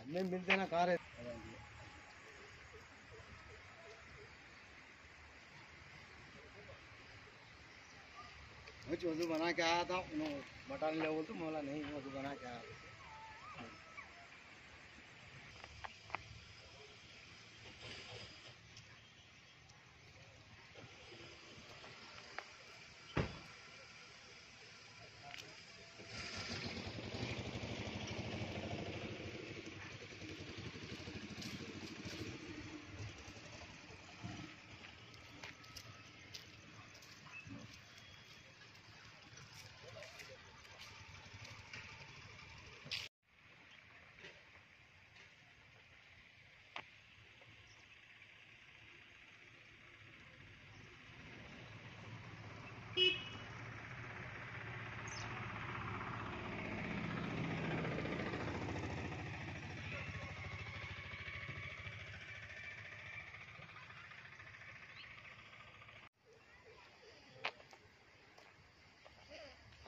नहीं मिलते ना कार है। वजू बना के आया था, उन्होंने बटान ले बोल तो मोला नहीं वजू बना के आया।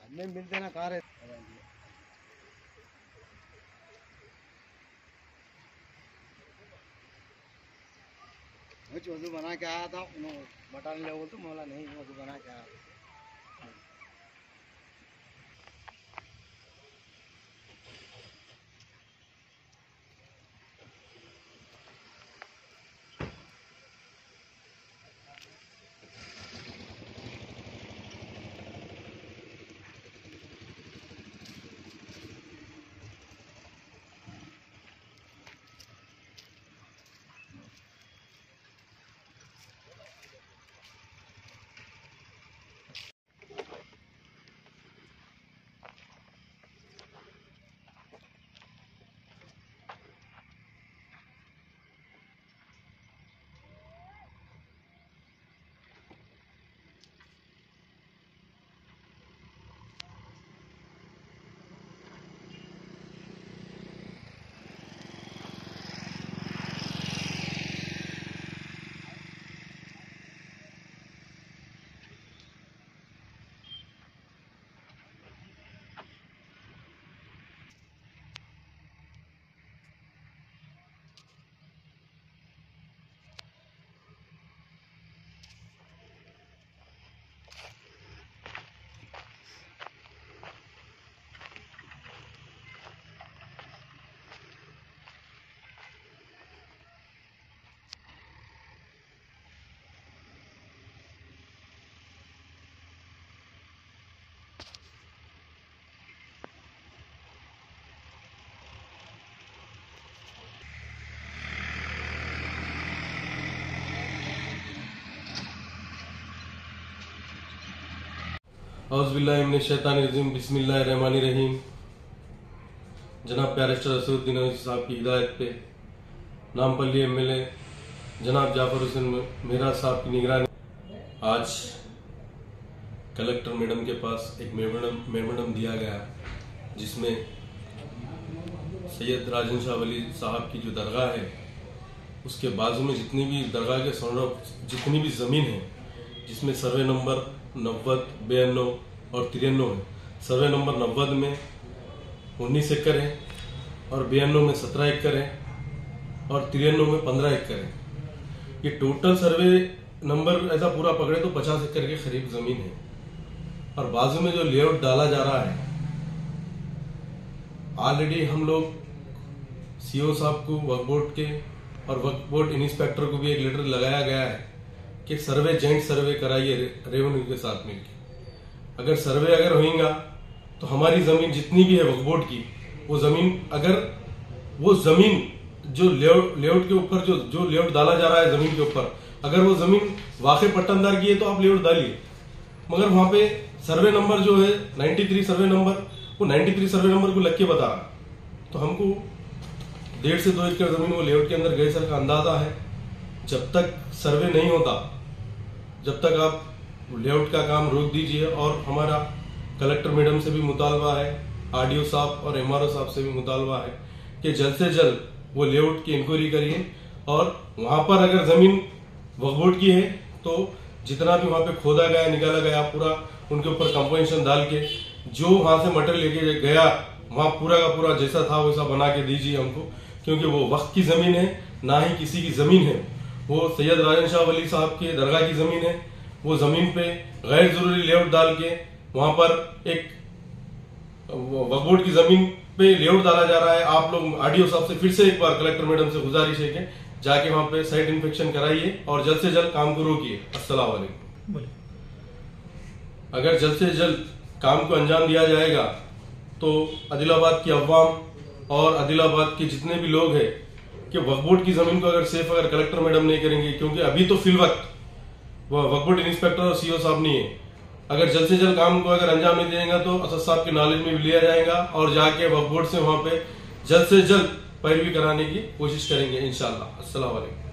नहीं मिलते ना कार है। वजू बना के आया था, उन्होंने बटान ले बोल तो मोला नहीं वजू बना के आया। औज़ुबिल्लाहिमिनश्शैतानिर्रजीम बिस्मिल्लाहिर्रहमानिर्रहीम। जनाब बैरिस्टर असदुद्दीन अवैसी साहब की हिदायत पे नामपल्ली एमएलए जनाब जाफर हुसैन मेहरा साहब की निगरानी आज कलेक्टर मैडम के पास एक मेमोरेंडम दिया गया, जिसमें सैयद राजन शाह वली साहब की जो दरगाह है उसके बाजू में जितनी भी दरगाह के सौरभ जितनी भी ज़मीन है, जिसमें सर्वे नंबर 90, 92 और 93 है। सर्वे नंबर 90 में 19 एकड़ है और 92 में 17 एकड़ है और 93 में 15 एकड़ है। ये टोटल सर्वे नंबर ऐसा पूरा पकड़े तो 50 एकड़ के करीब जमीन है। और बाजू में जो लेआउट डाला जा रहा है, ऑलरेडी हम लोग सीओ साहब को, वक्फ बोर्ड के और वक्फ बोर्ड इंस्पेक्टर को भी एक लेटर लगाया गया है कि सर्वे जॉइंट सर्वे कराइए रेवेन्यू के साथ मिलकर। अगर सर्वे अगर होगा तो हमारी जमीन जितनी भी है वक्फ बोर्ड की, वो जमीन अगर वो जमीन जो लेआउट के ऊपर जो लेआउट डाला जा रहा है जमीन के ऊपर, अगर वो जमीन वाकई पट्टनदार की है तो आप लेआउट डालिए। मगर वहां पे सर्वे नंबर जो है 93 सर्वे नंबर, वो 93 सर्वे नंबर को लग के बता रहा, तो हमको 1.5 से 2 एकड़ जमीन वो लेआउट के अंदर गए सर का अंदाजा है। जब तक सर्वे नहीं होता, जब तक आप लेआउट का काम रोक दीजिए। और हमारा कलेक्टर मैडम से भी मुतालबा है, आरडीओ साहब और एमआरओ साहब से भी मुतालबा है कि जल्द से जल्द वो लेआउट की इंक्वायरी करिए। और वहां पर अगर जमीन वक्फ बोर्ड की है तो जितना भी वहां पे खोदा गया, निकाला गया, पूरा उनके ऊपर कंपोजिशन डाल के जो वहां से मटेरियल लेके गया, वहां पूरा का पूरा जैसा था वैसा बना के दीजिए हमको, क्योंकि वो वक्त की जमीन है, ना ही किसी की जमीन है। वो सैयद राजन शाह वली साहब के दरगाह की जमीन है। वो जमीन पे गैर जरूरी लेआउट डाल के वहां पर एक वक्फ बोर्ड की जमीन पे लेआउट डाला जा रहा है। आप लोग आरडीओ साहब से फिर से एक बार कलेक्टर मैडम से गुजारिश है कि जाके वहां पे साइट इंस्पेक्शन कराइए और जल्द से जल्द काम को रोकिए। अस्सलाम वालेकुम। अगर जल्द से जल्द काम को अंजाम दिया जाएगा तो आदिलाबाद की अवाम और आदिलाबाद के जितने भी लोग हैं कि वक्फ बोर्ड की जमीन को अगर कलेक्टर मैडम नहीं करेंगे, क्योंकि अभी तो फिल वक्त वह वक्फ बोर्ड इंस्पेक्टर और सीओ साहब नहीं है। अगर जल्द से जल्द काम को अगर अंजाम नहीं देंगे तो असद साहब के नॉलेज में भी लिया जाएगा और जाके वक्फ बोर्ड से वहां पे जल्द से जल्द पैरवी कराने की कोशिश करेंगे इंशाल्लाह। अस्सलाम वालेकुम।